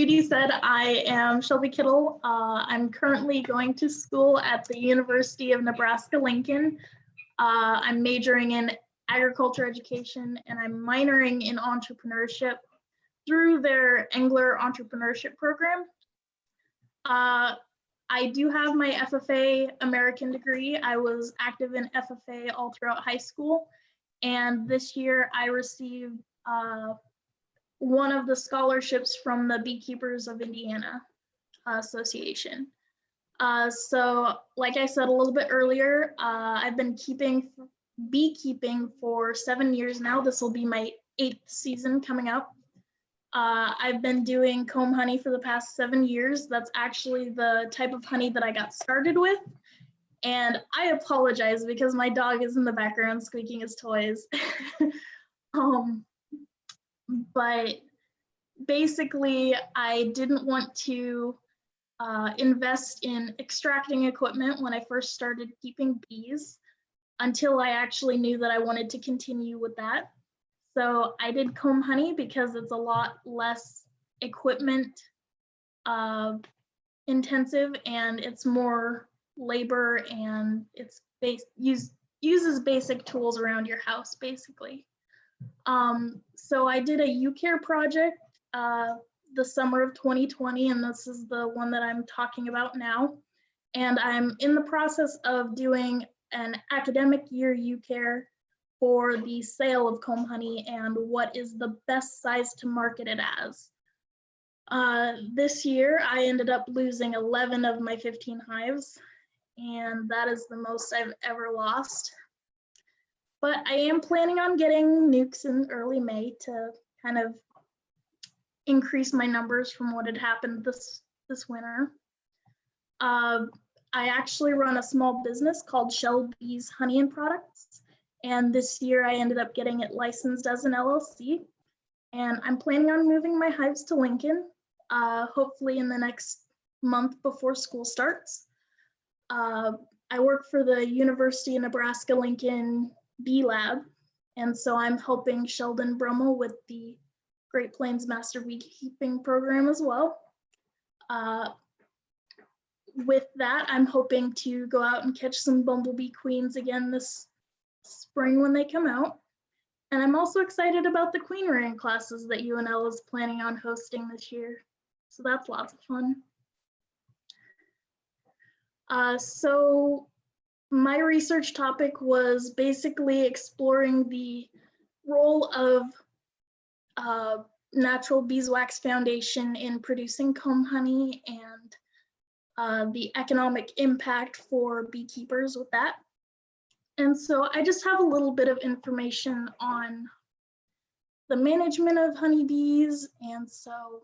Judy said, I am Shelby Kittle. I'm currently going to school at the University of Nebraska-Lincoln. I'm majoring in agriculture education and I'm minoring in entrepreneurship through their Engler entrepreneurship program. I do have my FFA American degree. I was active in FFA all throughout high school. And this year I received one of the scholarships from the Beekeepers of Indiana Association. So like I said a little bit earlier, I've been beekeeping for 7 years now. This will be my 8th season coming up. I've been doing comb honey for the past 7 years. That's actually the type of honey that I got started with. And I apologize because my dog is in the background squeaking his toys. But basically, I didn't want to invest in extracting equipment when I first started keeping bees until I actually knew that I wanted to continue with that. So I did comb honey because it's a lot less equipment intensive and it's more labor and it's uses basic tools around your house basically. So I did a UCARE project the summer of 2020, and this is the one that I'm talking about now. And I'm in the process of doing an academic year UCARE for the sale of comb honey and what is the best size to market it as. This year, I ended up losing 11 of my 15 hives, and that is the most I've ever lost. But I am planning on getting nukes in early May to kind of increase my numbers from what had happened this winter. I actually run a small business called Shelby's Honey and Products. And this year I ended up getting it licensed as an LLC. And I'm planning on moving my hives to Lincoln, hopefully in the next month before school starts. I work for the University of Nebraska-Lincoln Bee Lab. And so I'm helping Sheldon Brummel with the Great Plains Master Beekeeping program as well. With that, I'm hoping to go out and catch some bumblebee queens again this spring when they come out. And I'm also excited about the queen rearing classes that UNL is planning on hosting this year. So that's lots of fun. So my research topic was basically exploring the role of natural beeswax foundation in producing comb honey and the economic impact for beekeepers with that. And so I just have a little bit of information on the management of honeybees. And so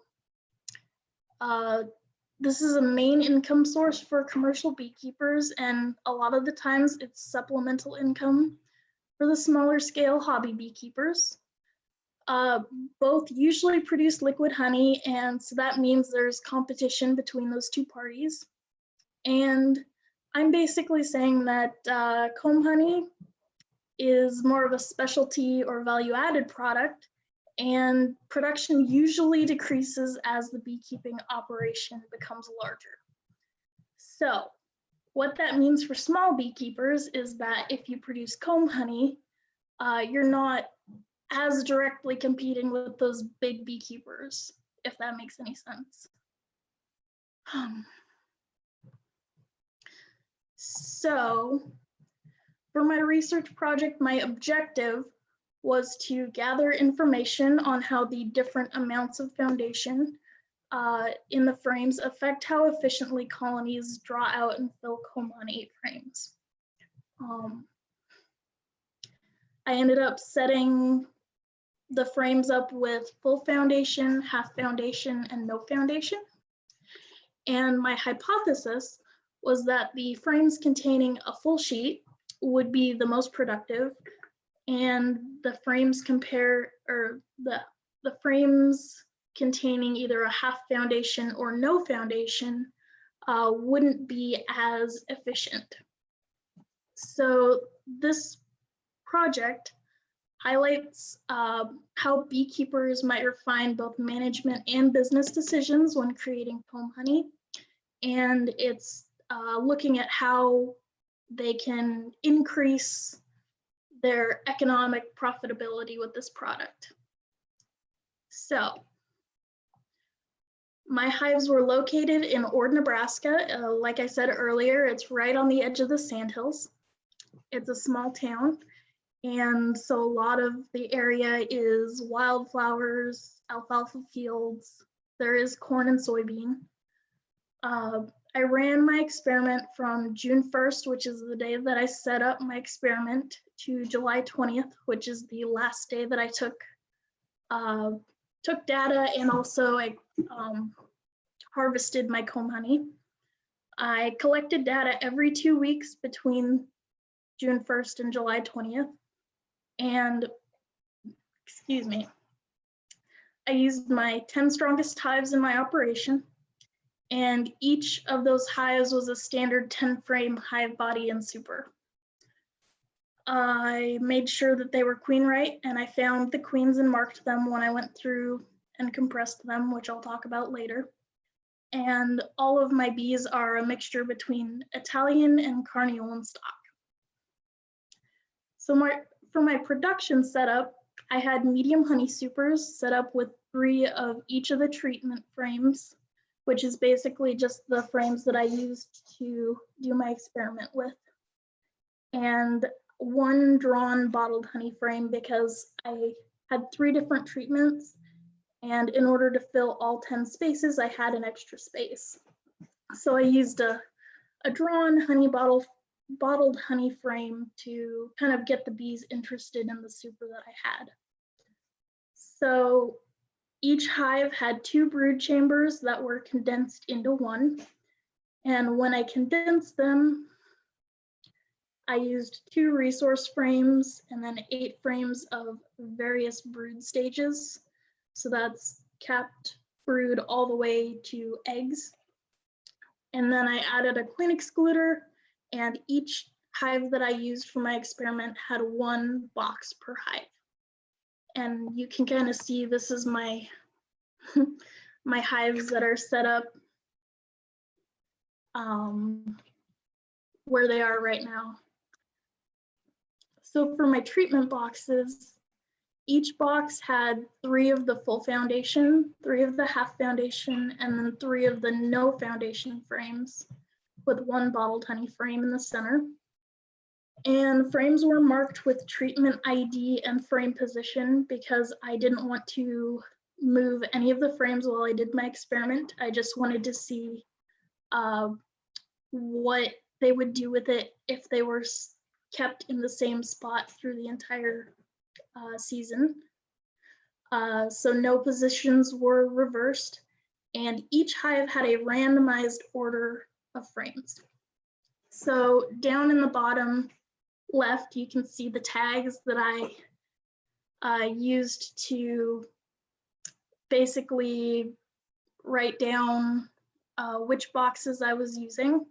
this is a main income source for commercial beekeepers, and a lot of the times it's supplemental income for the smaller scale hobby beekeepers. Both usually produce liquid honey, and so that means there's competition between those two parties. And I'm basically saying that comb honey is more of a specialty or value-added product, and production usually decreases as the beekeeping operation becomes larger. So what that means for small beekeepers is that if you produce comb honey, you're not as directly competing with those big beekeepers, if that makes any sense. So for my research project, my objective was to gather information on how the different amounts of foundation in the frames affect how efficiently colonies draw out and fill comb honey frames. I ended up setting the frames up with full foundation, half foundation, and no foundation. And my hypothesis was that the frames containing a full sheet would be the most productive, and the frames the frames containing either a half foundation or no foundation wouldn't be as efficient. So this project highlights how beekeepers might refine both management and business decisions when creating comb honey. And it's looking at how they can increase their economic profitability with this product. So my hives were located in Ord, Nebraska. Like I said earlier, it's right on the edge of the Sandhills. It's a small town. And so a lot of the area is wildflowers, alfalfa fields. There is corn and soybean. I ran my experiment from June 1st, which is the day that I set up my experiment, to July 20th, which is the last day that I took data, and also I harvested my comb honey. I collected data every 2 weeks between June 1st and July 20th. And, excuse me, I used my 10 strongest hives in my operation, and each of those hives was a standard 10 frame hive body and super. I made sure that they were queen right, and I found the queens and marked them when I went through and compressed them, which I'll talk about later. And all of my bees are a mixture between Italian and Carniolan stock. So for my production setup, I had medium honey supers set up with 3 of each of the treatment frames, which is basically just the frames that I used to do my experiment with, and 1 drawn bottled honey frame because I had 3 different treatments, and in order to fill all 10 spaces, I had an extra space. So I used a drawn honey bottled honey frame to kind of get the bees interested in the super that I had. So each hive had 2 brood chambers that were condensed into 1. And when I condensed them, I used 2 resource frames and then 8 frames of various brood stages. So that's capped brood all the way to eggs. And then I added a queen excluder, and each hive that I used for my experiment had 1 box per hive. And you can kind of see this is my my hives that are set up where they are right now. So for my treatment boxes, each box had 3 of the full foundation, 3 of the half foundation, and then 3 of the no foundation frames, with 1 bottled honey frame in the center. And frames were marked with treatment ID and frame position because I didn't want to move any of the frames while I did my experiment. I just wanted to see what they would do with it if they were kept in the same spot through the entire season. So no positions were reversed, and each hive had a randomized order of frames. So down in the bottom left, you can see the tags that I used to basically write down which boxes I was using.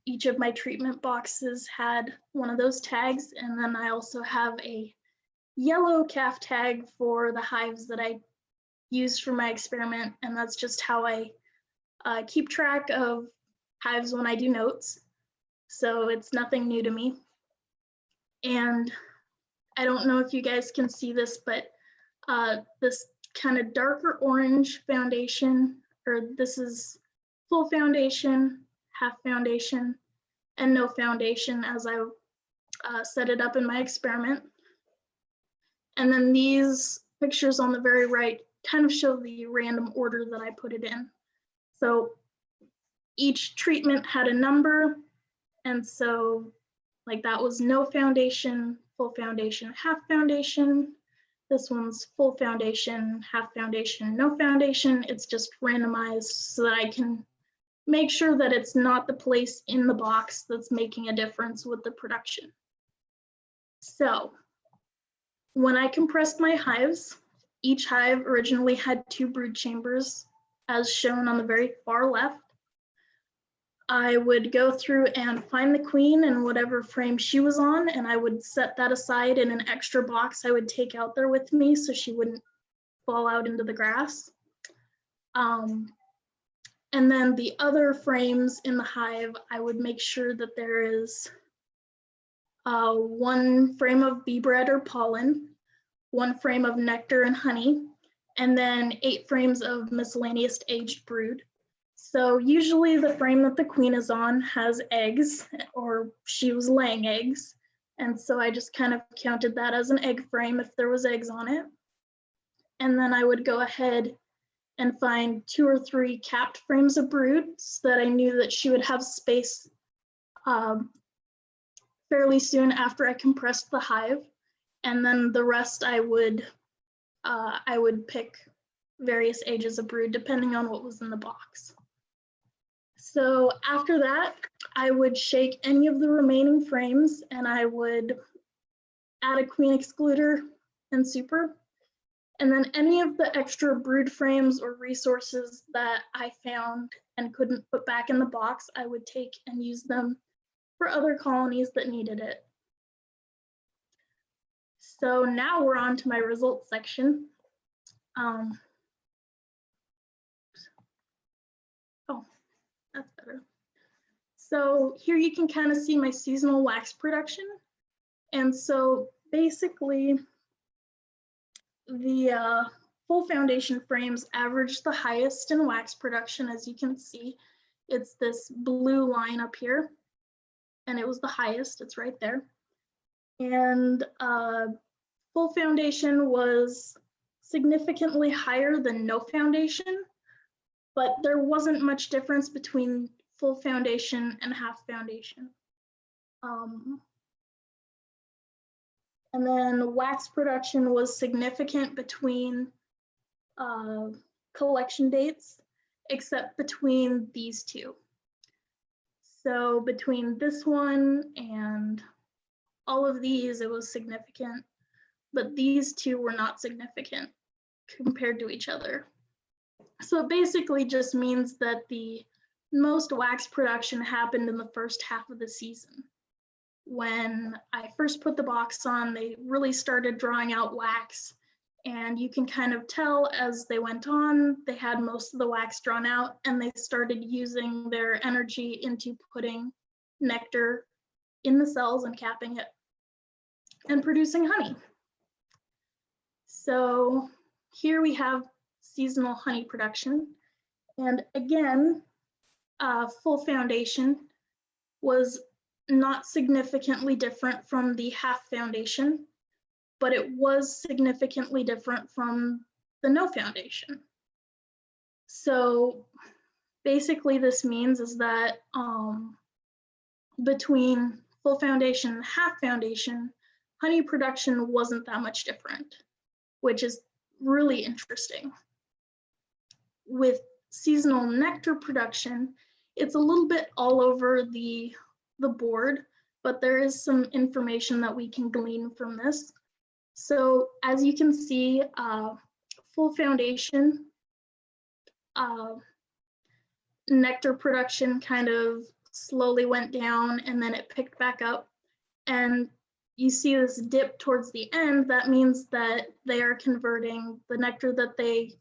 Each of my treatment boxes had one of those tags, and then I also have a yellow calf tag for the hives that I used for my experiment, and that's just how I keep track of hives when I do notes. So it's nothing new to me. And I don't know if you guys can see this, but this kind of darker orange foundation, or this is full foundation, half foundation, and no foundation as I set it up in my experiment. And then these pictures on the very right kind of show the random order that I put it in. So each treatment had a number, and so like that was no foundation, full foundation, half foundation. This one's full foundation, half foundation, no foundation. It's just randomized so that I can make sure that it's not the place in the box that's making a difference with the production. So when I compressed my hives, each hive originally had 2 brood chambers, as shown on the very far left. I would go through and find the queen and whatever frame she was on, and I would set that aside in an extra box I would take out there with me so she wouldn't fall out into the grass. And then the other frames in the hive, I would make sure that there is one frame of bee bread or pollen, one frame of nectar and honey, and then 8 frames of miscellaneous aged brood. So usually the frame that the queen is on has eggs, or she was laying eggs. And so I just kind of counted that as an egg frame if there was eggs on it. And then I would go ahead and find 2 or 3 capped frames of brood so that I knew that she would have space fairly soon after I compressed the hive. And then the rest I would pick various ages of brood depending on what was in the box. So after that, I would shake any of the remaining frames and I would add a queen excluder and super. And then any of the extra brood frames or resources that I found and couldn't put back in the box, I would take and use them for other colonies that needed it. So now we're on to my results section. Oh, that's better. So here you can kind of see my seasonal wax production. And so basically the full foundation frames averaged the highest in wax production. As you can see, it's this blue line up here, and it was the highest, it's right there. And full foundation was significantly higher than no foundation, but there wasn't much difference between full foundation and half foundation. And then wax production was significant between collection dates, except between these two. So between this one and all of these, it was significant, but these two were not significant compared to each other. So it basically just means that the most wax production happened in the first half of the season. When I first put the box on, they really started drawing out wax, and you can kind of tell as they went on, they had most of the wax drawn out and they started using their energy into putting nectar in the cells and capping it and producing honey. So here we have seasonal honey production. And again, full foundation was not significantly different from the half foundation, but it was significantly different from the no foundation. So basically this means is that between full foundation and half foundation, honey production wasn't that much different, which is really interesting. With seasonal nectar production, it's a little bit all over the board, but there is some information that we can glean from this. So as you can see, full foundation, nectar production kind of slowly went down and then it picked back up. And you see this dip towards the end. That means that they are converting the nectar that they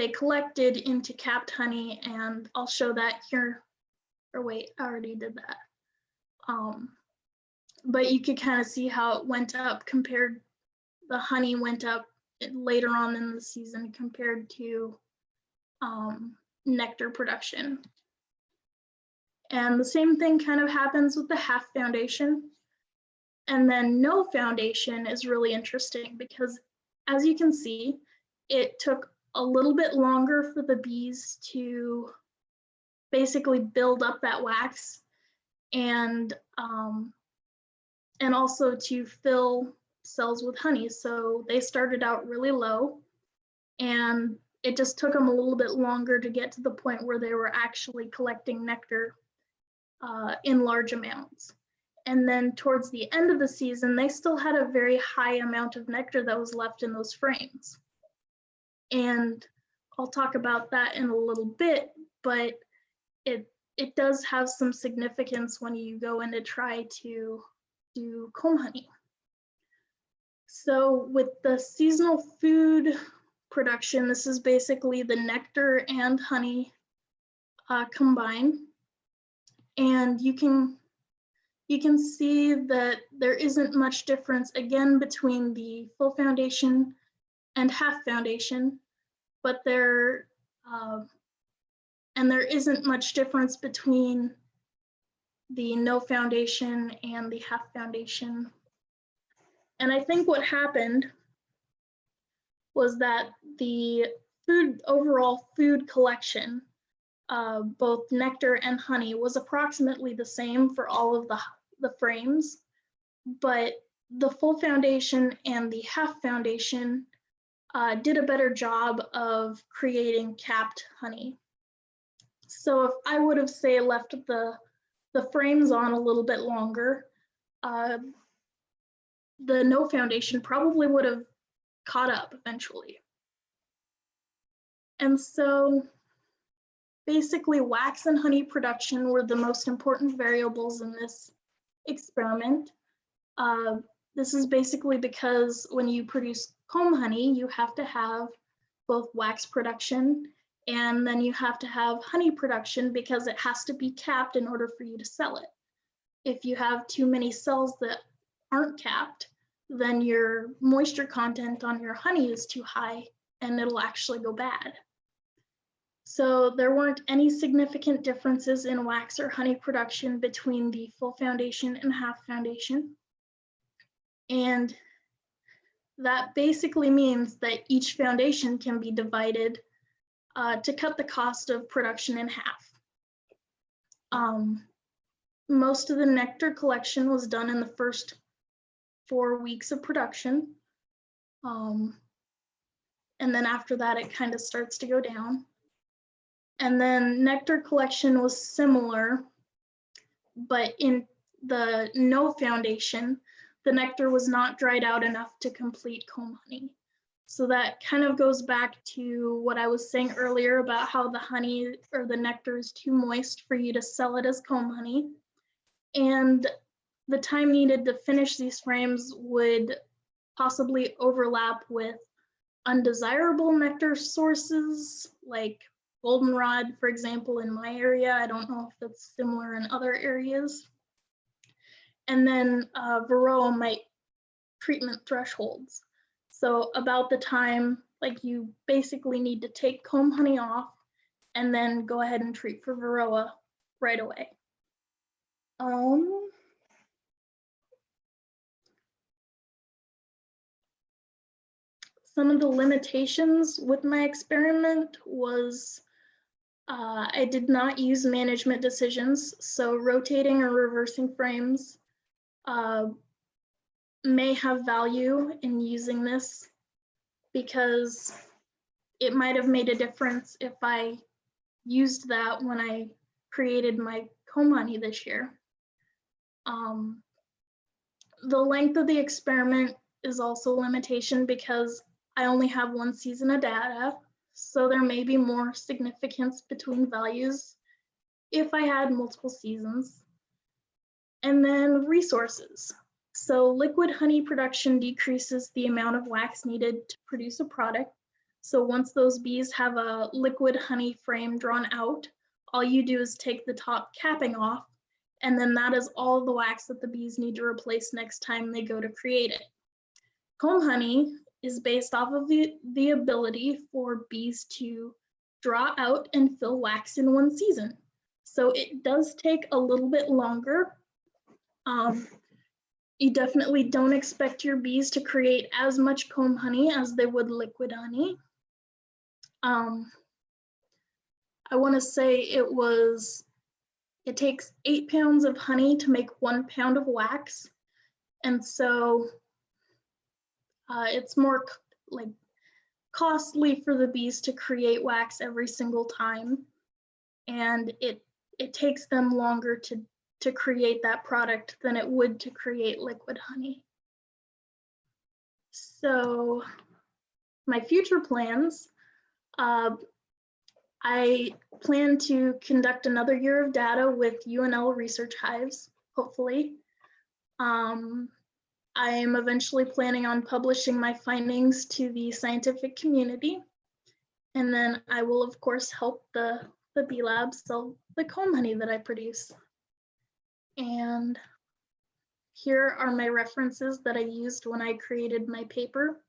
collected into capped honey, and I'll show that here. Or wait, I already did that. But you could kind of see how it went up compared, the honey went up later on in the season compared to nectar production. And the same thing kind of happens with the half foundation. And then no foundation is really interesting because, as you can see, it took a little bit longer for the bees to basically build up that wax and also to fill cells with honey. So they started out really low, and it just took them a little bit longer to get to the point where they were actually collecting nectar in large amounts. And then towards the end of the season, they still had a very high amount of nectar that was left in those frames. And I'll talk about that in a little bit, but it does have some significance when you go in to try to do comb honey. So with the seasonal food production, this is basically the nectar and honey combined. And you can see that there isn't much difference, again, between the full foundation and half foundation, but there isn't much difference between the no foundation and the half foundation. And I think what happened was that the overall food collection, both nectar and honey, was approximately the same for all of the frames, but the full foundation and the half foundation did a better job of creating capped honey. So if I would have, say, left the frames on a little bit longer, the no foundation probably would have caught up eventually. And so basically wax and honey production were the most important variables in this experiment. This is basically because when you produce comb honey, you have to have both wax production and then you have to have honey production because it has to be capped in order for you to sell it. If you have too many cells that aren't capped, then your moisture content on your honey is too high and it'll actually go bad. So there weren't any significant differences in wax or honey production between the full foundation and half foundation. And that basically means that each foundation can be divided to cut the cost of production in half. Most of the nectar collection was done in the first 4 weeks of production. And then after that, it kind of starts to go down. And then nectar collection was similar, but in the no foundation, the nectar was not dried out enough to complete comb honey. So that kind of goes back to what I was saying earlier about how the honey or the nectar is too moist for you to sell it as comb honey. And the time needed to finish these frames would possibly overlap with undesirable nectar sources, like goldenrod, for example, in my area. I don't know if that's similar in other areas. And then Varroa might treatment thresholds. So about the time, like, you basically need to take comb honey off and then go ahead and treat for Varroa right away. Some of the limitations with my experiment was I did not use management decisions, so rotating or reversing frames may have value in using this because it might have made a difference if I used that when I created my comb honey this year. The length of the experiment is also a limitation because I only have 1 season of data, so there may be more significance between values if I had multiple seasons. And then resources. So liquid honey production decreases the amount of wax needed to produce a product. So once those bees have a liquid honey frame drawn out, all you do is take the top capping off, and then that is all the wax that the bees need to replace next time they go to create it. Comb honey is based off of the ability for bees to draw out and fill wax in 1 season. So it does take a little bit longer. You definitely don't expect your bees to create as much comb honey as they would liquid honey. I want to say it takes 8 pounds of honey to make 1 pound of wax. And so it's more like costly for the bees to create wax every single time. And it takes them longer to create that product than it would to create liquid honey. So my future plans, Uh, I plan to conduct another year of data with UNL research hives, hopefully. I am eventually planning on publishing my findings to the scientific community. And then I will, of course, help the Bee Lab sell the comb honey that I produce. And here are my references that I used when I created my paper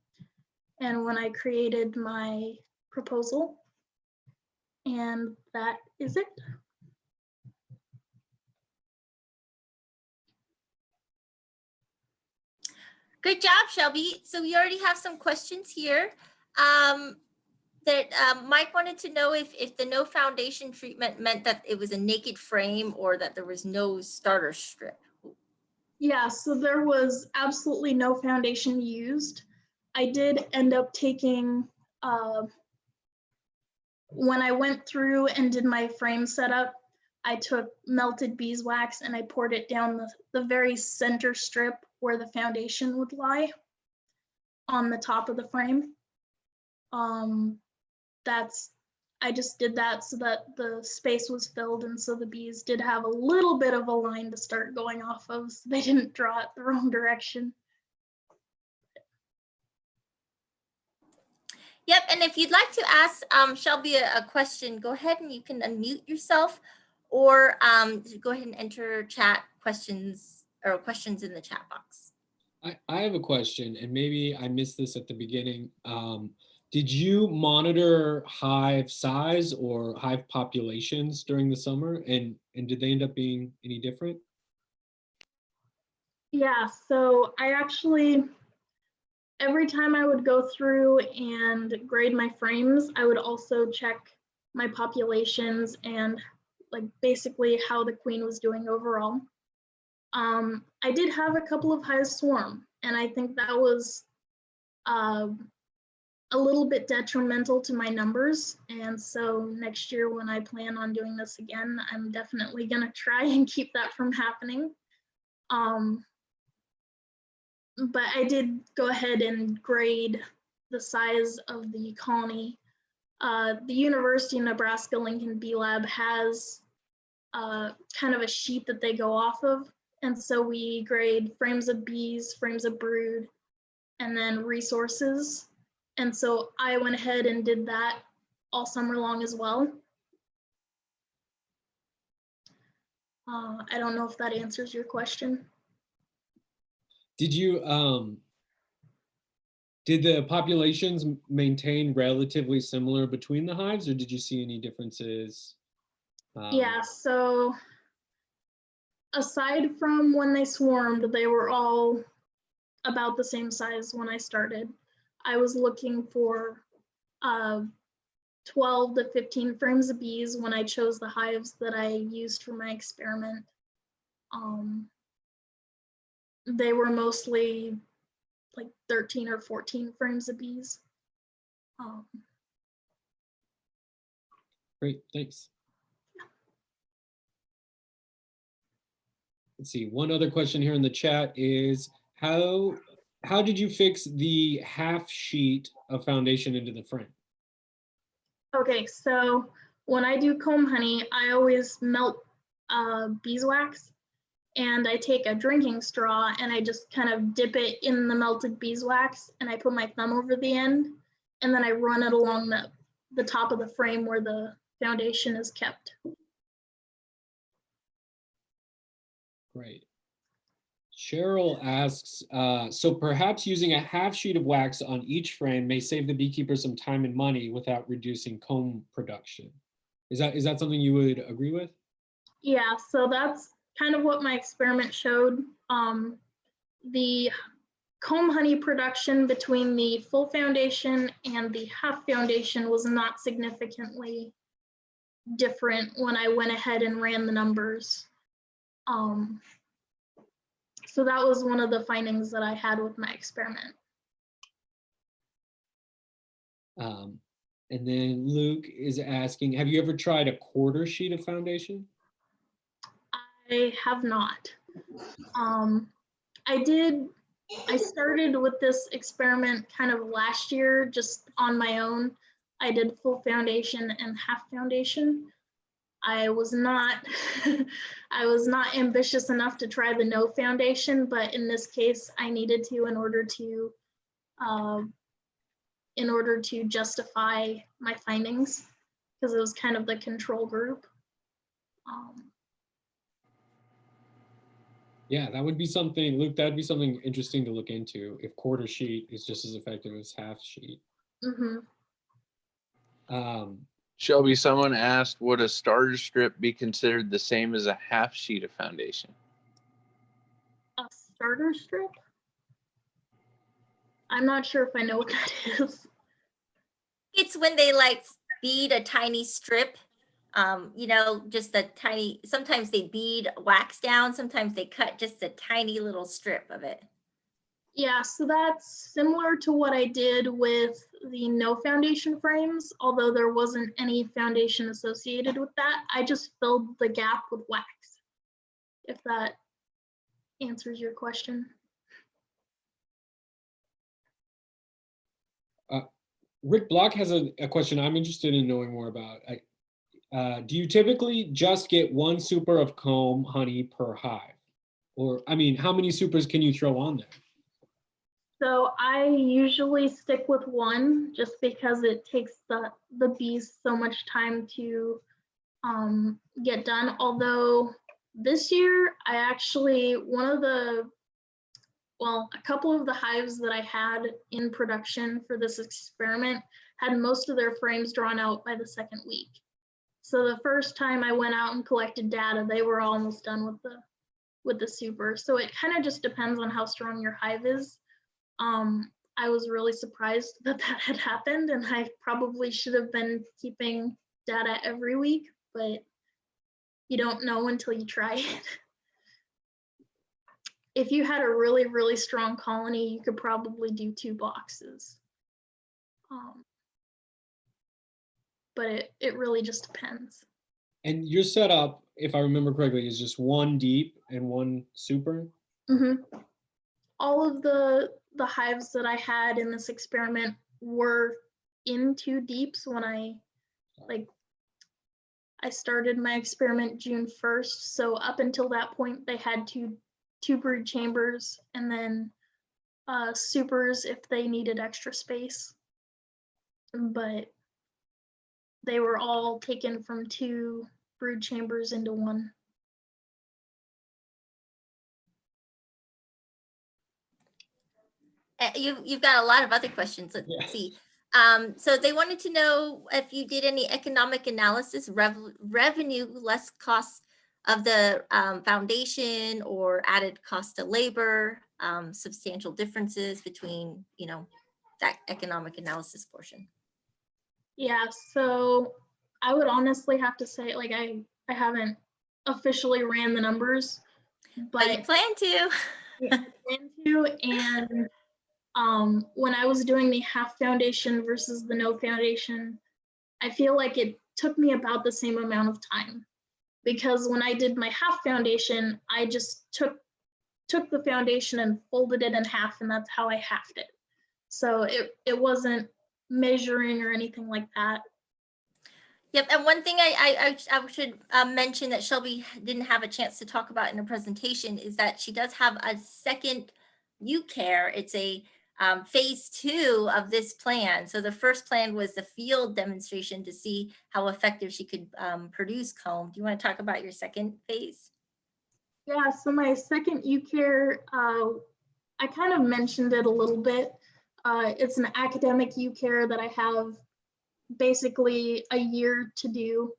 and when I created my proposal. And that is it. Great job, Shelby. So we already have some questions here. Mike wanted to know if the no foundation treatment meant that it was a naked frame or that there was no starter strip. Yeah, so there was absolutely no foundation used. I did end up taking, when I went through and did my frame setup, I took melted beeswax and I poured it down the very center strip where the foundation would lie on the top of the frame. I just did that so that the space was filled, and so the bees did have a little bit of a line to start going off of, so they didn't draw it the wrong direction. Yep, and if you'd like to ask Shelby a question, go ahead and you can unmute yourself, or go ahead and enter chat questions or questions in the chat box. I have a question, and maybe I missed this at the beginning. Did you monitor hive size or hive populations during the summer, and did they end up being any different? Yeah, so I actually, every time I would go through and grade my frames, I would also check my populations and like basically how the queen was doing overall. I did have a couple of hives swarm, and I think that was a little bit detrimental to my numbers. And so next year when I plan on doing this again, I'm definitely gonna try and keep that from happening. But I did go ahead and grade the size of the colony. The University of Nebraska-Lincoln Bee Lab has kind of a sheet that they go off of. And so we grade frames of bees, frames of brood, and then resources. And so I went ahead and did that all summer long as well. I don't know if that answers your question. Did you, did the populations maintain relatively similar between the hives, or did you see any differences? Yeah, so aside from when they swarmed, they were all about the same size when I started. I was looking for 12 to 15 frames of bees when I chose the hives that I used for my experiment. They were mostly like 13 or 14 frames of bees. Great, thanks. Let's see, one other question here in the chat is, how did you fix the half sheet of foundation into the frame? Okay, so when I do comb honey, I always melt beeswax, and I take a drinking straw and I just kind of dip it in the melted beeswax, and I put my thumb over the end, and then I run it along the top of the frame where the foundation is kept. Great. Cheryl asks, so perhaps using a half sheet of wax on each frame may save the beekeeper some time and money without reducing comb production. Is that something you would agree with? Yeah, so that's kind of what my experiment showed. The comb honey production between the full foundation and the half foundation was not significantly different when I went ahead and ran the numbers. So that was one of the findings that I had with my experiment. And then Luke is asking, have you ever tried a quarter sheet of foundation? I have not. I started with this experiment kind of last year, just on my own. I did full foundation and half foundation. I was not I was not ambitious enough to try the no foundation, but in this case I needed to in order to justify my findings, because it was kind of the control group. Yeah, that would be something, Luke, that'd be something interesting to look into if quarter sheet is just as effective as half sheet. Mhm. Shelby, someone asked, would a starter strip be considered the same as a half sheet of foundation? A starter strip? I'm not sure if I know what that is. It's when they like bead a tiny strip, you know, just a tiny, sometimes they bead wax down, sometimes they cut just a tiny little strip of it. Yeah, so that's similar to what I did with the no foundation frames, although there wasn't any foundation associated with that. I just filled the gap with wax, if that answers your question. Rick Block has a question I'm interested in knowing more about. Do you typically just get one super of comb honey per hive? Or, I mean, how many supers can you throw on there? So I usually stick with one just because it takes the bees so much time to get done. Although this year I actually, a couple of the hives that I had in production for this experiment had most of their frames drawn out by the second week. So the first time I went out and collected data, they were almost done with the super. So it kind of just depends on how strong your hive is. I was really surprised that that had happened, and I probably should have been keeping data every week, but you don't know until you try it. If you had a really, really strong colony, you could probably do 2 boxes. But it really just depends. And your setup, if I remember correctly, is just one deep and one super? Mm-hmm. All of the hives that I had in this experiment were in 2 deeps when I started my experiment June 1st. So up until that point, they had two brood chambers, and then supers if they needed extra space. But they were all taken from 2 brood chambers into 1. You've got a lot of other questions. Let's see. So they wanted to know if you did any economic analysis, revenue less cost of the foundation or added cost of labor, substantial differences between, you know, that economic analysis portion. Yeah, so I would honestly have to say, like, I haven't officially ran the numbers, But you plan to. Yeah, I plan to, and when I was doing the half foundation versus the no foundation, I feel like it took me about the same amount of time, because when I did my half foundation, I just took the foundation and folded it in half, and that's how I halved it. So it wasn't measuring or anything like that. Yep, and one thing I should mention that Shelby didn't have a chance to talk about in her presentation is that she does have a second UCARE. It's a phase 2 of this plan. So the first plan was the field demonstration to see how effective she could produce comb. Do you want to talk about your second phase? Yeah, so my second UCARE, I kind of mentioned it a little bit. It's an academic UCARE that I have basically a year to do,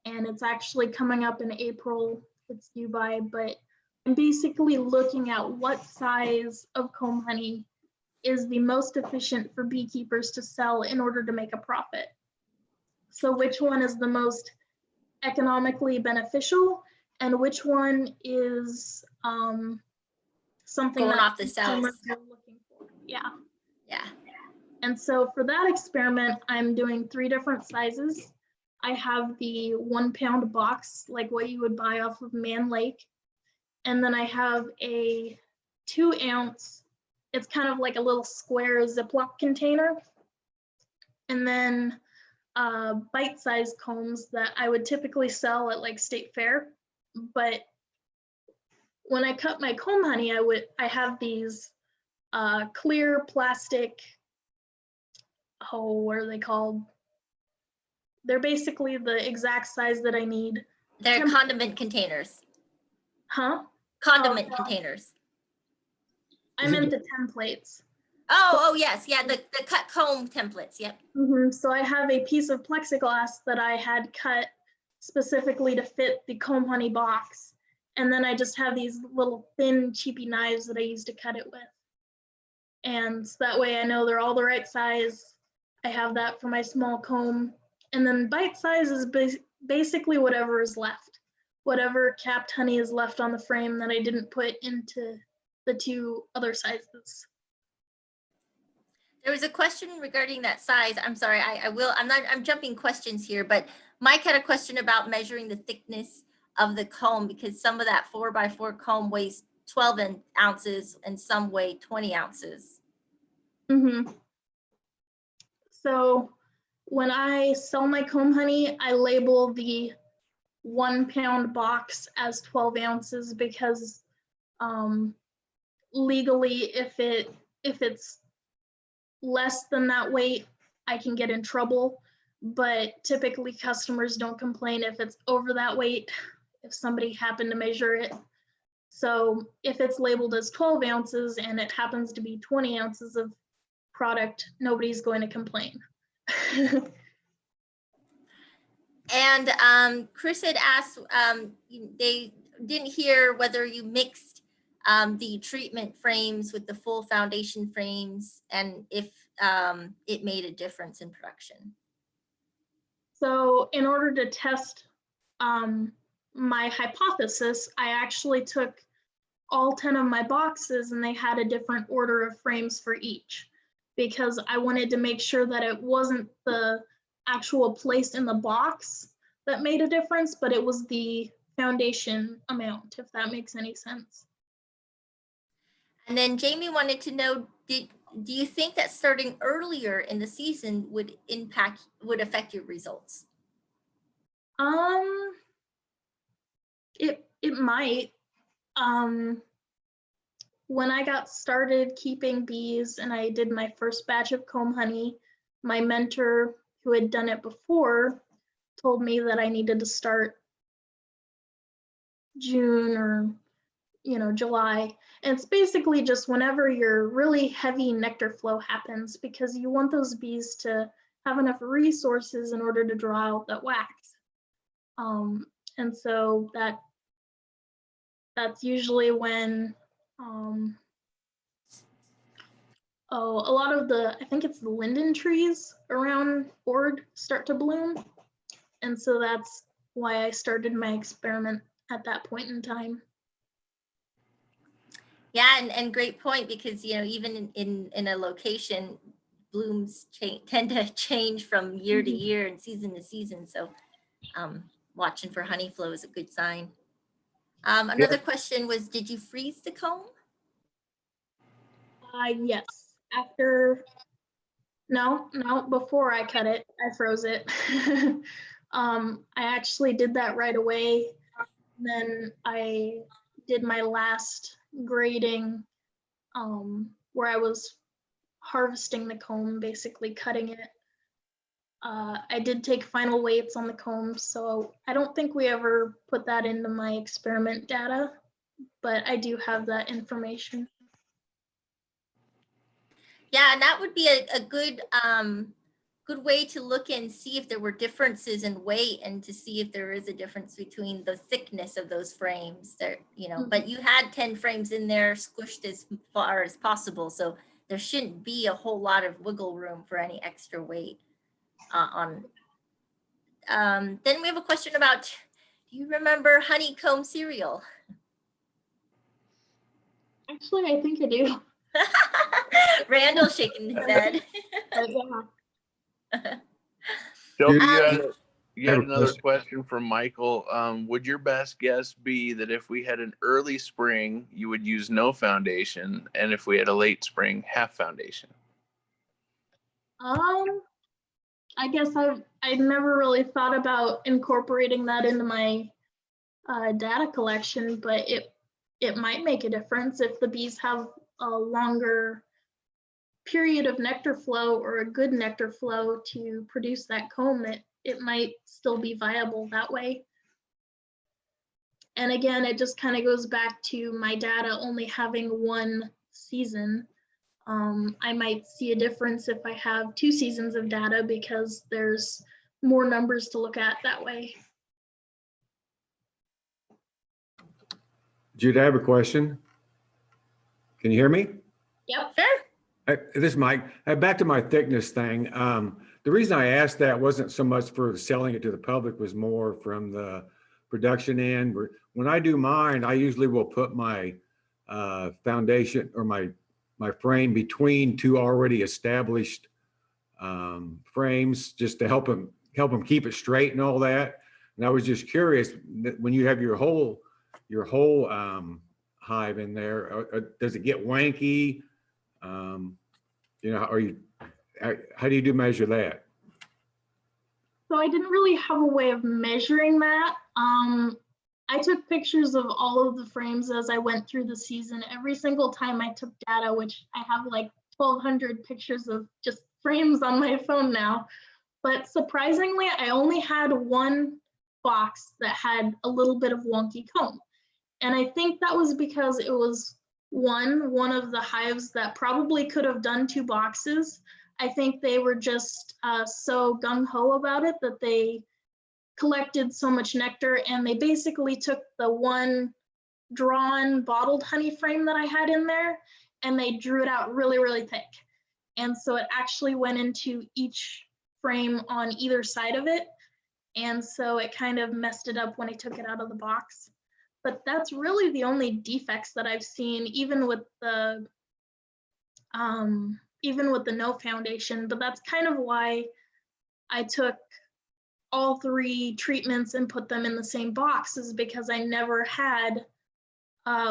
and it's actually coming up in April. It's due by, but I'm basically looking at what size of comb honey is the most efficient for beekeepers to sell in order to make a profit. So which one is the most economically beneficial, and which one is something Going that off the cells. consumers are looking for. Yeah. Yeah. And so for that experiment, I'm doing 3 different sizes. I have the 1 pound box, like what you would buy off of Man Lake. And then I have a 2 ounce, it's kind of like a little square Ziploc container. And then bite-sized combs that I would typically sell at like State Fair. But when I cut my comb honey, I have these clear plastic, oh, what are they called? They're basically the exact size that I need. They're condiment containers. Huh? Condiment containers. I meant the templates. Oh, yes. Yeah, the cut comb templates. Yep. So I have a piece of plexiglass that I had cut specifically to fit the comb honey box. And then I just have these little thin, cheapy knives that I use to cut it with. And that way I know they're all the right size. I have that for my small comb. And then bite size is basically whatever is left. Whatever capped honey is left on the frame that I didn't put into the 2 other sizes. There was a question regarding that size. I'm sorry, I'm jumping questions here, but Mike had a question about measuring the thickness of the comb, because some of that 4x4 comb weighs 12 ounces and some weigh 20 ounces. So when I sell my comb honey, I label the 1 pound box as 12 ounces because legally, if it's less than that weight, I can get in trouble. But typically customers don't complain if it's over that weight, if somebody happened to measure it. So if it's labeled as 12 ounces and it happens to be 20 ounces of product, nobody's going to complain. And Chris had asked, they didn't hear whether you mixed the treatment frames with the full foundation frames and if it made a difference in production. So in order to test my hypothesis, I actually took all 10 of my boxes and they had a different order of frames for each, because I wanted to make sure that it wasn't the actual place in the box that made a difference, but it was the foundation amount, if that makes any sense. And then Jamie wanted to know, do you think that starting earlier in the season would affect your results? It might. When I got started keeping bees and I did my first batch of comb honey, my mentor who had done it before told me that I needed to start June or July. And it's basically just whenever your really heavy nectar flow happens, because you want those bees to have enough resources in order to draw out that wax. And so that's usually when a lot of I think it's the linden trees around Ord start to bloom. And so that's why I started my experiment at that point in time. Yeah, and great point, because even in a location, blooms tend to change from year to year and season to season. So watching for honey flow is a good sign. Another question was, did you freeze the comb? Yes. Before I cut it, I froze it. I actually did that right away. Then I did my last grading where I was harvesting the comb, basically cutting it. I did take final weights on the comb, so I don't think we ever put that into my experiment data, but I do have that information. Yeah, and that would be a good way to look and see if there were differences in weight and to see if there is a difference between the thickness of those frames there, but you had 10 frames in there squished as far as possible. So there shouldn't be a whole lot of wiggle room for any extra weight then we have a question about, do you remember honeycomb cereal? Actually, I think I do. Randall shaking his head. Shelby, you had another question from Michael. Would your best guess be that if we had an early spring, you would use no foundation, and if we had a late spring, half foundation? I guess I'd never really thought about incorporating that into my data collection, but it might make a difference if the bees have a longer period of nectar flow or a good nectar flow to produce that comb. It might still be viable that way. And again, it just kind of goes back to my data only having one season. I might see a difference if I have 2 seasons of data because there's more numbers to look at that way. Jude, I have a question. Can you hear me? Yep. Sure. This is Mike. Back to my thickness thing. The reason I asked that wasn't so much for selling it to the public, was more from the production end. When I do mine, I usually will put my foundation or my frame between 2 already established frames, just to help them keep it straight and all that. And I was just curious that when you have your whole hive in there, does it get wanky? You know, how do you measure that? So I didn't really have a way of measuring that. I took pictures of all of the frames as I went through the season. Every single time I took data, which I have like 1,200 pictures of just frames on my phone now. But surprisingly, I only had one box that had a little bit of wonky comb. And I think that was because it was one of the hives that probably could have done 2 boxes. I think they were just so gung-ho about it that they collected so much nectar, and they basically took the one drawn bottled honey frame that I had in there and they drew it out really, really thick. And so it actually went into each frame on either side of it. And so it kind of messed it up when I took it out of the box. But that's really the only defects that I've seen, even with the no foundation. But that's kind of why I took all 3 treatments and put them in the same box, is because I never had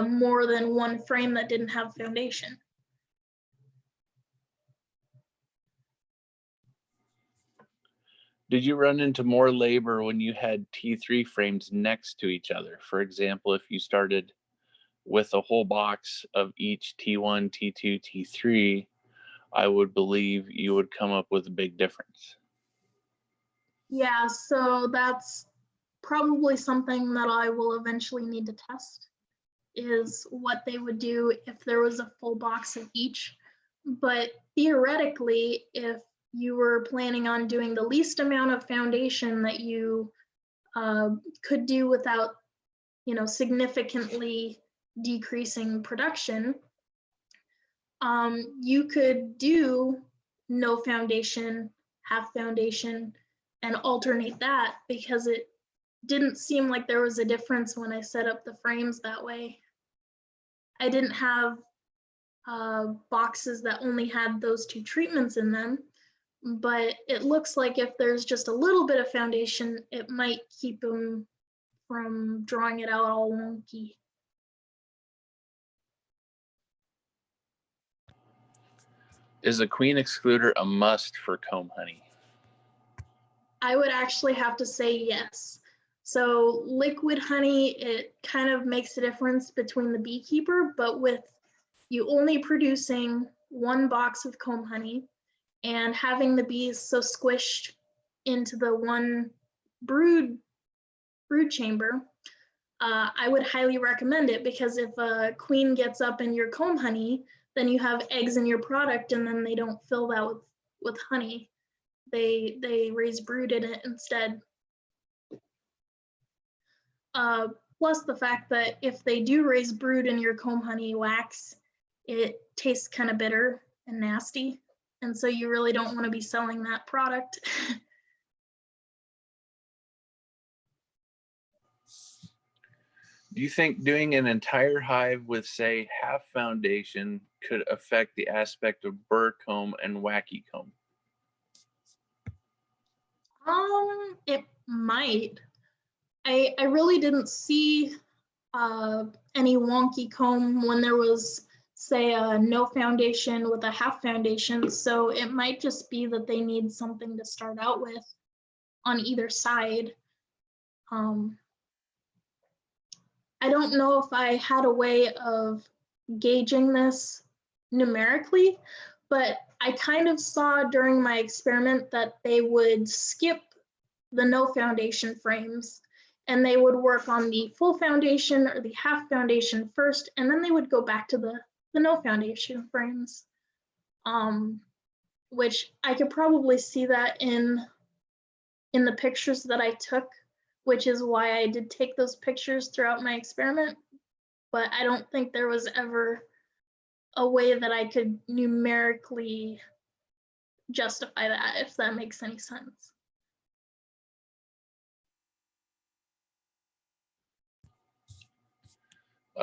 more than one frame that didn't have foundation. Did you run into more labor when you had T3 frames next to each other? For example, if you started with a whole box of each T1, T2, T3, I would believe you would come up with a big difference. Yeah, so that's probably something that I will eventually need to test, is what they would do if there was a full box of each. But theoretically, if you were planning on doing the least amount of foundation that you could do without, significantly decreasing production, you could do no foundation, half foundation, and alternate that, because it didn't seem like there was a difference when I set up the frames that way. I didn't have boxes that only had those 2 treatments in them, but it looks like if there's just a little bit of foundation, it might keep them from drawing it out all wonky. Is a queen excluder a must for comb honey? I would actually have to say yes. So liquid honey, it kind of makes a difference between the beekeeper, but with you only producing 1 box of comb honey and having the bees so squished into the one brood chamber, I would highly recommend it, because if a queen gets up in your comb honey, then you have eggs in your product, and then they don't fill that with honey. They raise brood in it instead. Plus the fact that if they do raise brood in your comb honey wax, it tastes kind of bitter and nasty. And so you really don't want to be selling that product. Do you think doing an entire hive with, say, half foundation could affect the aspect of burr comb and wacky comb? It might. I really didn't see any wonky comb when there was say a no foundation with a half foundation. So it might just be that they need something to start out with on either side. I don't know if I had a way of gauging this numerically, but I kind of saw during my experiment that they would skip the no foundation frames and they would work on the full foundation or the half foundation first, and then they would go back to the no foundation frames, which I could probably see that in the pictures that I took, which is why I did take those pictures throughout my experiment. But I don't think there was ever a way that I could numerically justify that, if that makes any sense.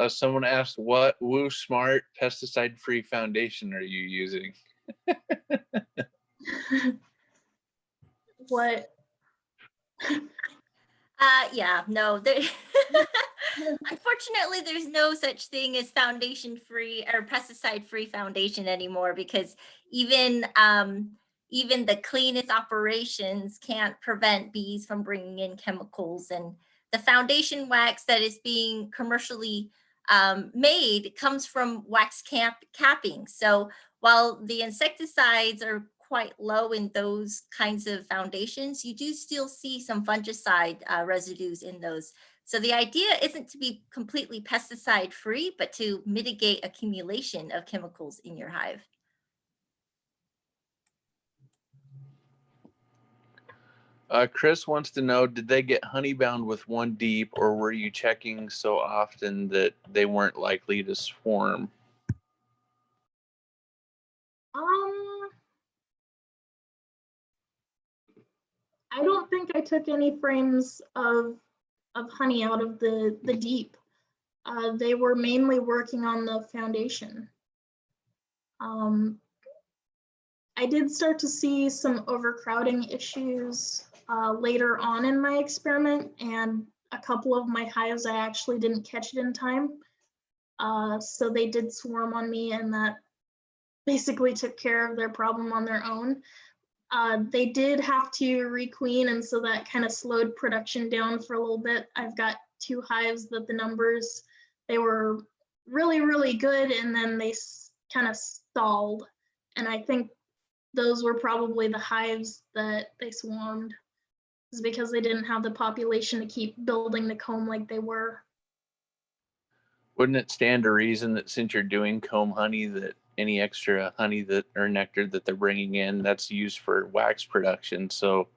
Someone asked, what Woo Smart pesticide-free foundation are you using? What? Yeah, no, unfortunately, there's no such thing as foundation-free or pesticide-free foundation anymore, because even even the cleanest operations can't prevent bees from bringing in chemicals. And the foundation wax that is being commercially made comes from wax capping. So while the insecticides are quite low in those kinds of foundations, you do still see some fungicide residues in those. So the idea isn't to be completely pesticide free, but to mitigate accumulation of chemicals in your hive. Chris wants to know, did they get honeybound with one deep, or were you checking so often that they weren't likely to swarm? I don't think I took any frames of honey out of the deep. They were mainly working on the foundation. I did start to see some overcrowding issues later on in my experiment, and a couple of my hives I actually didn't catch it in time. So they did swarm on me, and that basically took care of their problem on their own. They did have to requeen, and so that kind of slowed production down for a little bit. I've got 2 hives that the numbers, they were really, really good, and then they kind of stalled. And I think those were probably the hives that they swarmed, is because they didn't have the population to keep building the comb like they were. Wouldn't it stand to reason that since you're doing comb honey, that any extra honey that or nectar that they're bringing in, that's used for wax production, so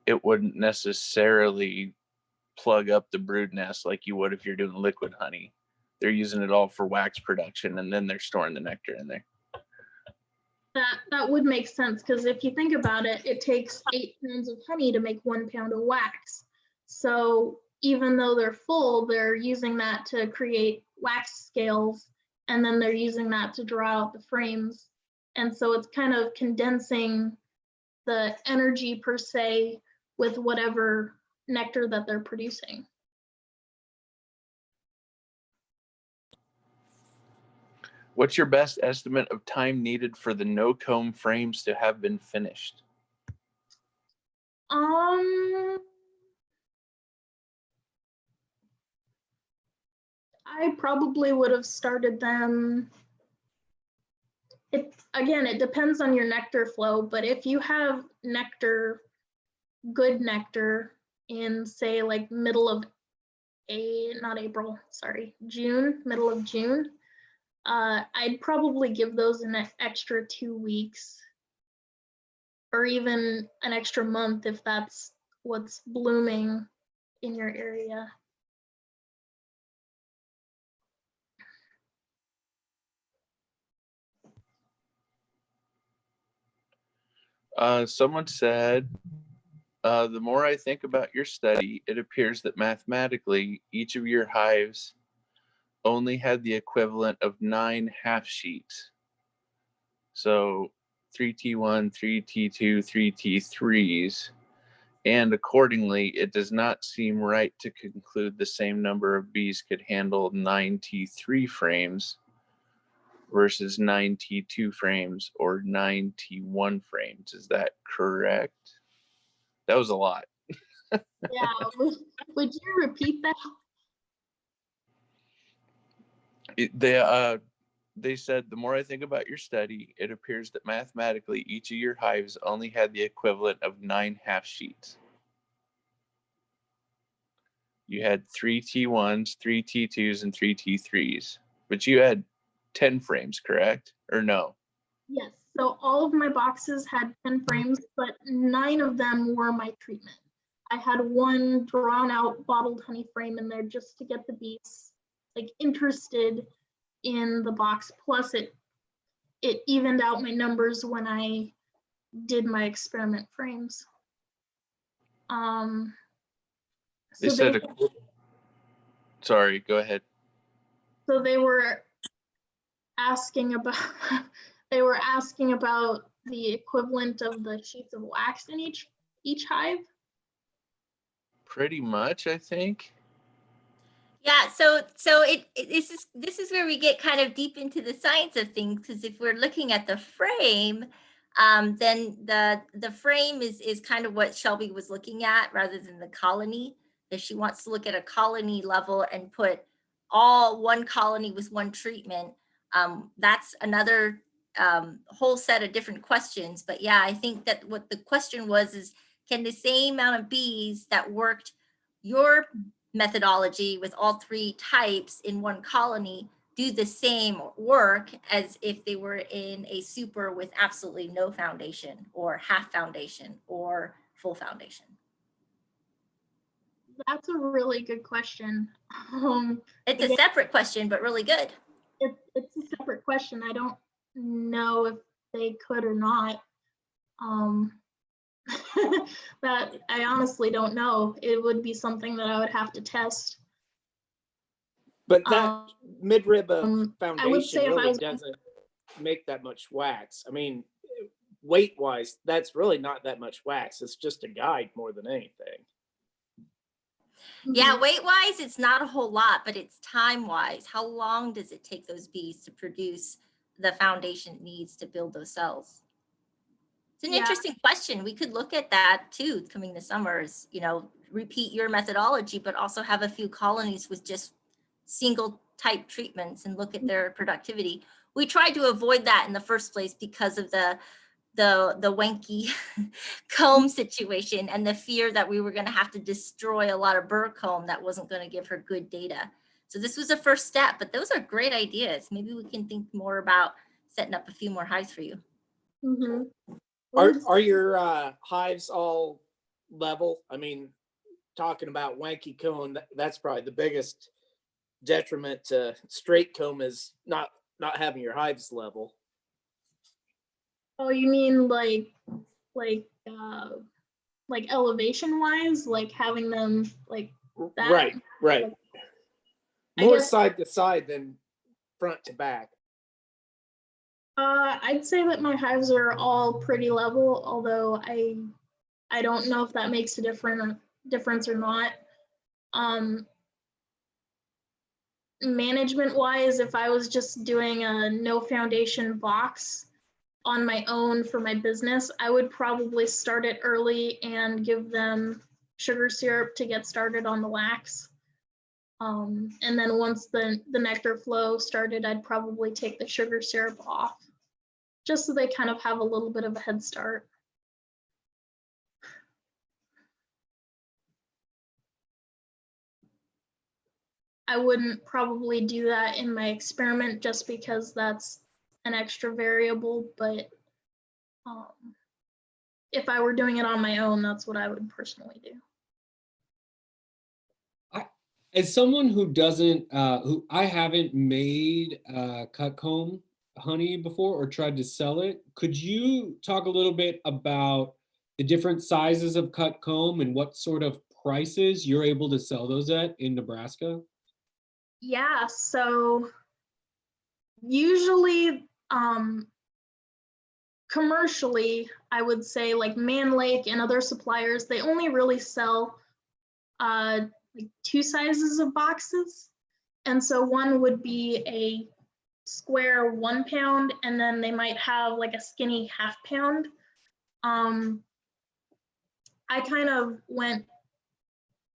it wouldn't necessarily plug up the brood nest like you would if you're doing liquid honey. They're using it all for wax production, and then they're storing the nectar in there. That would make sense, because if you think about it, it takes 8 pounds of honey to make 1 pound of wax. So even though they're full, they're using that to create wax scales, and then they're using that to draw out the frames. And so it's kind of condensing the energy per se with whatever nectar that they're producing. What's your best estimate of time needed for the no comb frames to have been finished? I probably would have started them. Again, it depends on your nectar flow, but if you have nectar, good nectar in, say, like middle of June, middle of June, I'd probably give those an extra 2 weeks, or even an extra month if that's what's blooming in your area. Someone said, the more I think about your study, it appears that mathematically each of your hives only had the equivalent of 9 half sheets. So 3T1, 3T2, 3T3s. And accordingly, it does not seem right to conclude the same number of bees could handle 9 T3 frames. versus 9 T2 frames or 9 T1 frames. Is that correct? That was a lot. Yeah, would you repeat that? They said, the more I think about your study, it appears that mathematically each of your hives only had the equivalent of 9 half sheets. You had 3 T1s, 3 T2s, and 3 T3s, but you had 10 frames, correct? Or no? Yes, so all of my boxes had 10 frames, but 9 of them were my treatment. I had one drawn out bottled honey frame in there just to get the bees like interested in the box. Plus it evened out my numbers when I did my experiment frames. They So said, sorry, go ahead. so they were asking about they were asking about the equivalent of the sheets of wax in each hive. Pretty much, I think. Yeah, so this is where we get kind of deep into the science of things, because if we're looking at the frame, then the frame is kind of what Shelby was looking at rather than the colony. If she wants to look at a colony level and put all one colony with one treatment, that's another whole set of different questions. But yeah, I think that what the question was is, can the same amount of bees that worked your methodology with all 3 types in one colony do the same work as if they were in a super with absolutely no foundation or half foundation or full foundation? That's a really good question. It's a separate question, but really good. It's a separate question. I don't know if they could or not. That I honestly don't know. It would be something that I would have to test. But that midrib of I would say foundation if I really was doesn't make that much wax. I mean, weight wise, that's really not that much wax. It's just a guide more than anything. Yeah, weight wise, it's not a whole lot, but it's time wise. How long does it take those bees to produce the foundation it needs to build those cells? It's an interesting question. We could look at that too coming this summer, is, you know, repeat your methodology, but also have a few colonies with just single type treatments and look at their productivity. We tried to avoid that in the first place because of the wanky comb situation and the fear that we were going to have to destroy a lot of burr comb that wasn't going to give her good data. So this was a first step, but those are great ideas. Maybe we can think more about setting up a few more hives for you. Mm-hmm. Are your hives all level? I mean, talking about wanky comb, that's probably the biggest detriment to straight comb, is not having your hives level. Oh, you mean like elevation wise, like having them like that? Right. Like, More guess, side to side than front to back. I'd say that my hives are all pretty level, although I don't know if that makes a difference or not. Management wise, if I was just doing a no foundation box on my own for my business, I would probably start it early and give them sugar syrup to get started on the wax. And then once the nectar flow started, I'd probably take the sugar syrup off, just so they kind of have a little bit of a head start. I wouldn't probably do that in my experiment just because that's an extra variable, but if I were doing it on my own, that's what I would personally do. As someone who doesn't, who I haven't made cut comb honey before or tried to sell it, could you talk a little bit about the different sizes of cut comb and what sort of prices you're able to sell those at in Nebraska? Yeah, so usually commercially, I would say like Man Lake and other suppliers, they only really sell like 2 sizes of boxes. And so one would be a square 1 pound, and then they might have like a skinny half pound. I kind of went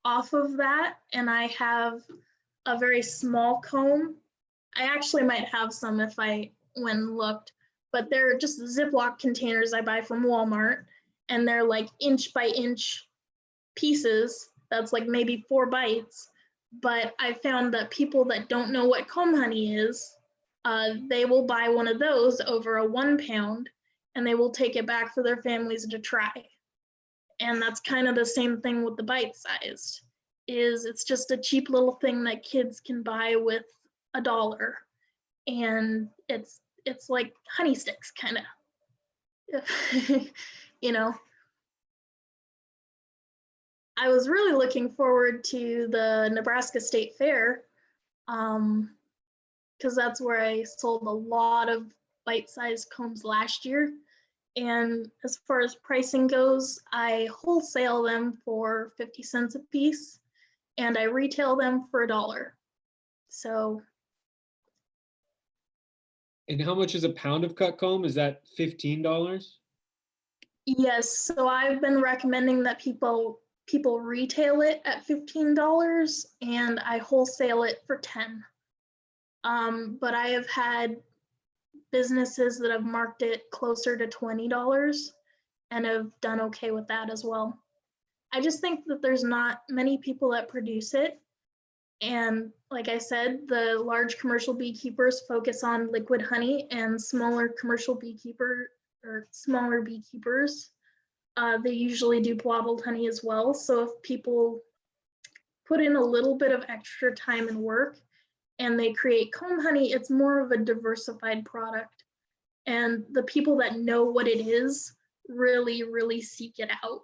off of that, and I have a very small comb. I actually might have some if I went and looked, but they're just Ziploc containers I buy from Walmart, and they're like inch by inch pieces. That's like maybe 4 bites. But I found that people that don't know what comb honey is, they will buy one of those over a 1 pound, and they will take it back for their families to try. And that's kind of the same thing with the bite-sized, is it's just a cheap little thing that kids can buy with $1. And it's like honey sticks, kind of. You know, I was really looking forward to the Nebraska State Fair, because that's where I sold a lot of bite-sized combs last year. And as far as pricing goes, I wholesale them for 50 cents a piece, and I retail them for $1. So. And how much is a pound of cut comb? Is that $15? Yes, so I've been recommending that people retail it at $15, and I wholesale it for $10. But I have had businesses that have marked it closer to $20 and have done okay with that as well. I just think that there's not many people that produce it. And like I said, the large commercial beekeepers focus on liquid honey, and smaller commercial beekeeper or smaller beekeepers, they usually do bottled honey as well. So if people put in a little bit of extra time and work and they create comb honey, it's more of a diversified product. And the people that know what it is really, really seek it out.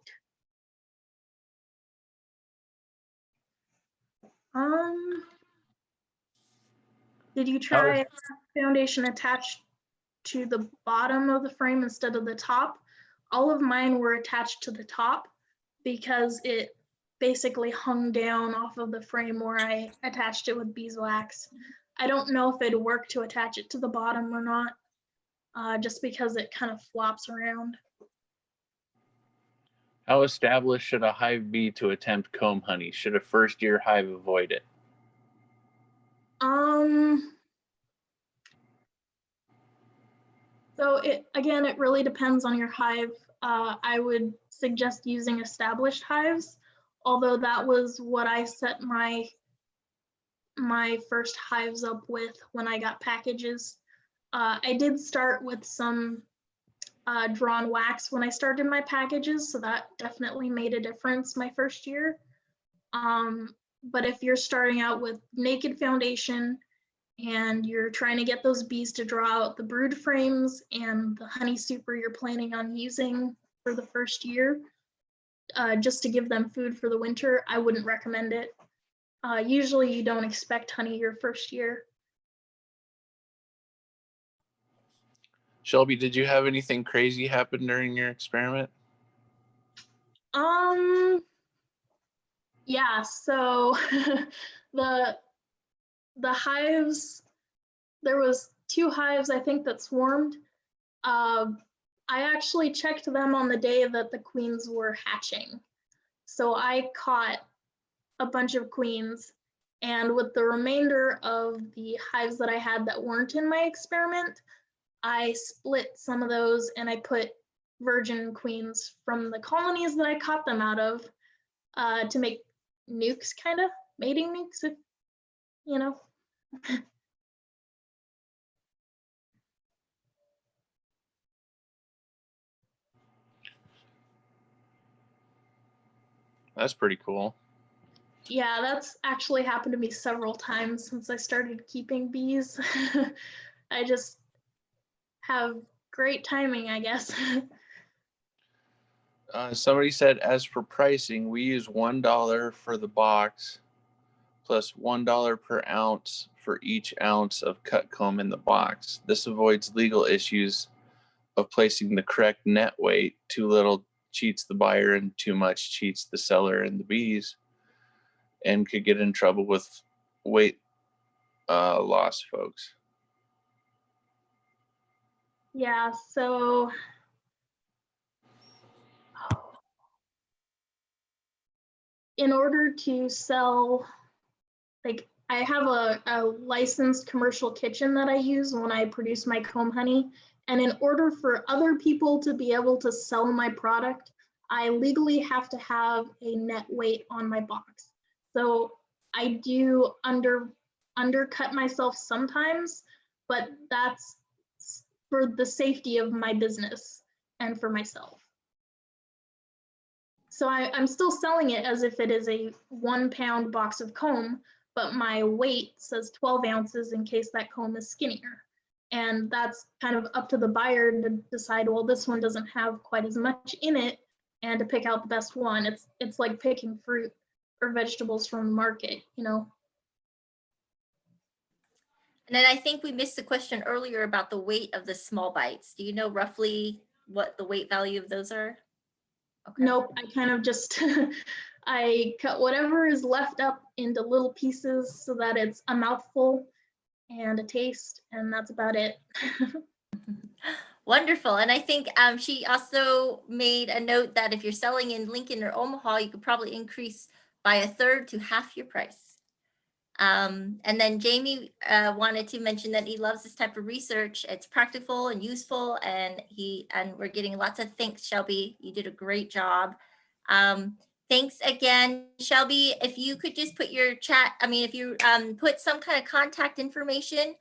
Did you try foundation attached to the bottom of the frame instead of the top? All of mine were attached to the top because it basically hung down off of the frame where I attached it with beeswax. I don't know if it'd work to attach it to the bottom or not, just because it kind of flops around. How established should a hive be to attempt comb honey? Should a first-year hive avoid it? So it really depends on your hive. I would suggest using established hives, although that was what I set my first hives up with when I got packages. I did start with some drawn wax when I started my packages, so that definitely made a difference my first year. But if you're starting out with naked foundation and you're trying to get those bees to draw out the brood frames and the honey super you're planning on using for the first year, just to give them food for the winter, I wouldn't recommend it. Usually you don't expect honey your first year. Shelby, did you have anything crazy happen during your experiment? Yeah, so the hives, there was 2 hives I think that swarmed. I actually checked them on the day that the queens were hatching. So I caught a bunch of queens, and with the remainder of the hives that I had that weren't in my experiment, I split some of those and I put virgin queens from the colonies that I caught them out of to make nukes, kind of mating nukes, if you know. That's pretty cool. Yeah, that's actually happened to me several times since I started keeping bees. I just have great timing, I guess. Somebody said, as for pricing, we use $1 for the box plus $1 per ounce for each ounce of cut comb in the box. This avoids legal issues of placing the correct net weight. Too little cheats the buyer and too much cheats the seller and the bees, and could get in trouble with weight loss, folks. Yeah, so in order to sell, like I have a licensed commercial kitchen that I use when I produce my comb honey. And in order for other people to be able to sell my product, I legally have to have a net weight on my box. So I do undercut myself sometimes, but that's for the safety of my business and for myself. So I'm still selling it as if it is a 1 pound box of comb, but my weight says 12 ounces in case that comb is skinnier. And that's kind of up to the buyer to decide, well, this one doesn't have quite as much in it, and to pick out the best one. It's like picking fruit or vegetables from the market, you know? And then I think we missed the question earlier about the weight of the small bites. Do you know roughly what the weight value of those are? Okay. Nope, I kind of just, I cut whatever is left up into little pieces so that it's a mouthful and a taste, and that's about it. Wonderful. And I think she also made a note that if you're selling in Lincoln or Omaha, you could probably increase by a third to half your price. And then Jamie wanted to mention that he loves this type of research. It's practical and useful, and we're getting lots of thanks, Shelby. You did a great job. Thanks again, Shelby. If you could just put your chat, if you put some kind of contact information,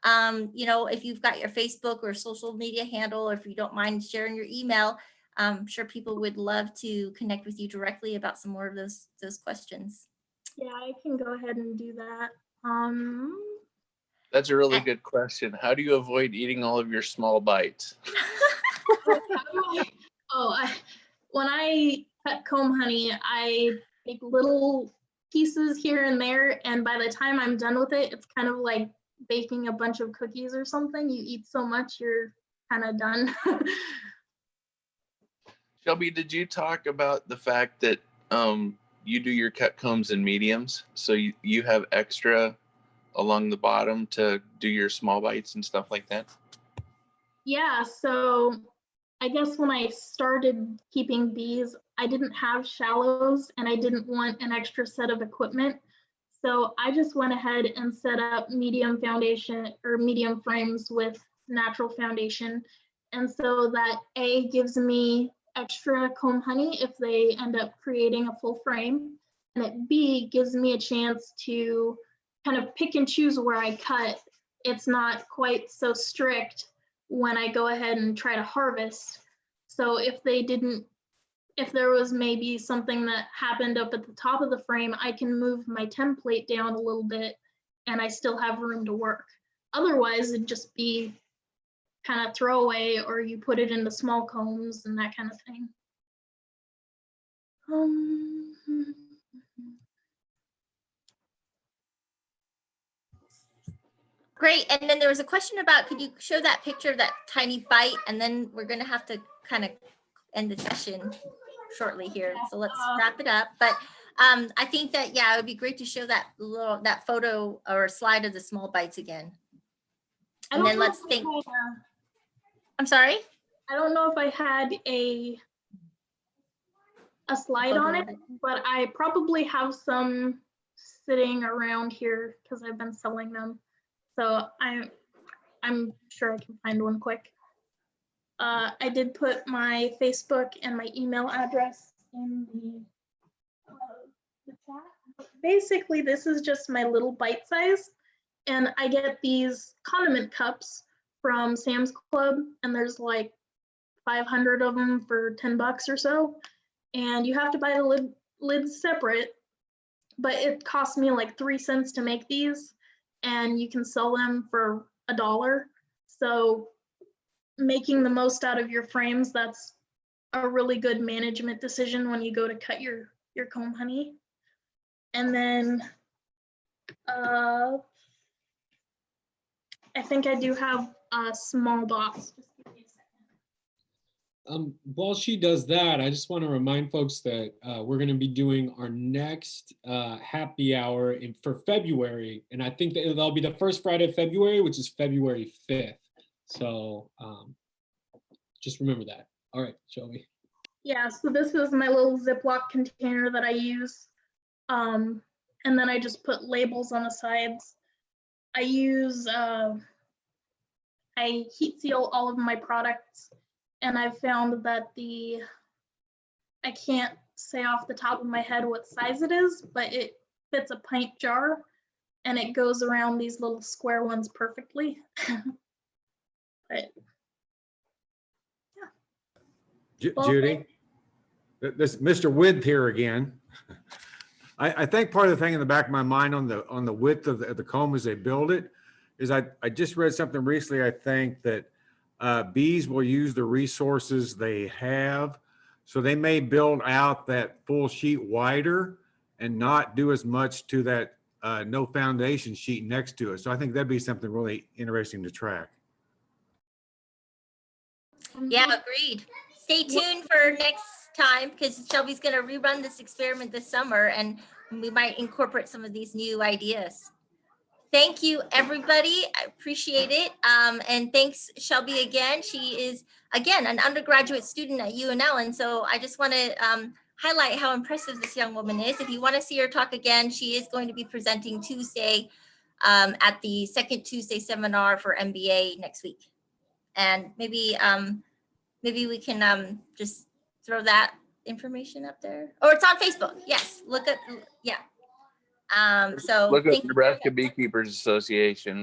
if you've got your Facebook or social media handle, or if you don't mind sharing your email, I'm sure people would love to connect with you directly about some more of those questions. Yeah, I can go ahead and do that. That's a really good question. How do you avoid eating all of your small bites? When I cut comb honey, I take little pieces here and there, and by the time I'm done with it, it's kind of like baking a bunch of cookies or something. You eat so much, you're kind of done. Shelby, did you talk about the fact that you do your cut combs in mediums, so you have extra along the bottom to do your small bites and stuff like that? Yeah, so I guess when I started keeping bees, I didn't have shallows and I didn't want an extra set of equipment. So I just went ahead and set up medium foundation or medium frames with natural foundation. And so that A, gives me extra comb honey if they end up creating a full frame. And it B, gives me a chance to kind of pick and choose where I cut. It's not quite so strict when I go ahead and try to harvest. So if there was maybe something that happened up at the top of the frame, I can move my template down a little bit and I still have room to work. Otherwise, it'd just be kind of throwaway, or you put it into small combs and that kind of thing. Great. And then there was a question about, could you show that picture of that tiny bite? And then we're going to have to kind of end the session shortly here. So let's wrap it up. But I think that, yeah, it would be great to show that photo or slide of the small bites again. And then let's think. I'm sorry? I don't know if I had a slide on it, but I probably have some sitting around here because I've been selling them. So I'm sure I can find one quick. I did put my Facebook and my email address in the chat. Basically, this is just my little bite size, and I get these condiment cups from Sam's Club, and there's like 500 of them for 10 bucks or so, and you have to buy the lids separate, but it cost me like 3 cents to make these, and you can sell them for $1. So making the most out of your frames, that's a really good management decision when you go to cut your comb honey. And then I think I do have a small box. Just give me a second. While she does that, I just want to remind folks that we're going to be doing our next Hap-BEE hour for February. And I think that that'll be the first Friday of February, which is February 5th. So Just remember that. All right, Shelby. Yeah, so this is my little Ziploc container that I use. And then I just put labels on the sides. I use, I heat seal all of my products, and I've found that I can't say off the top of my head what size it is, but it fits a pint jar and it goes around these little square ones perfectly. But well, Judy, this Mr. Width here again. I think part of the thing in the back of my mind on the width of the comb as they build it is I just read something recently. I think that bees will use the resources they have. So they may build out that full sheet wider and not do as much to that no foundation sheet next to it. So I think that'd be something really interesting to track. Yeah, agreed. Stay tuned for next time because Shelby's going to rerun this experiment this summer and we might incorporate some of these new ideas. Thank you, everybody. I appreciate it. And thanks, Shelby, again. She is, again, an undergraduate student at UNL. And so I just want to highlight how impressive this young woman is. If you want to see her talk again, she is going to be presenting Tuesday at the second Tuesday seminar for MBA next week. And maybe we can just throw that information up there. Or it's on Facebook. Yes, look at, yeah. So Look at thank you very Nebraska much. Beekeepers Association.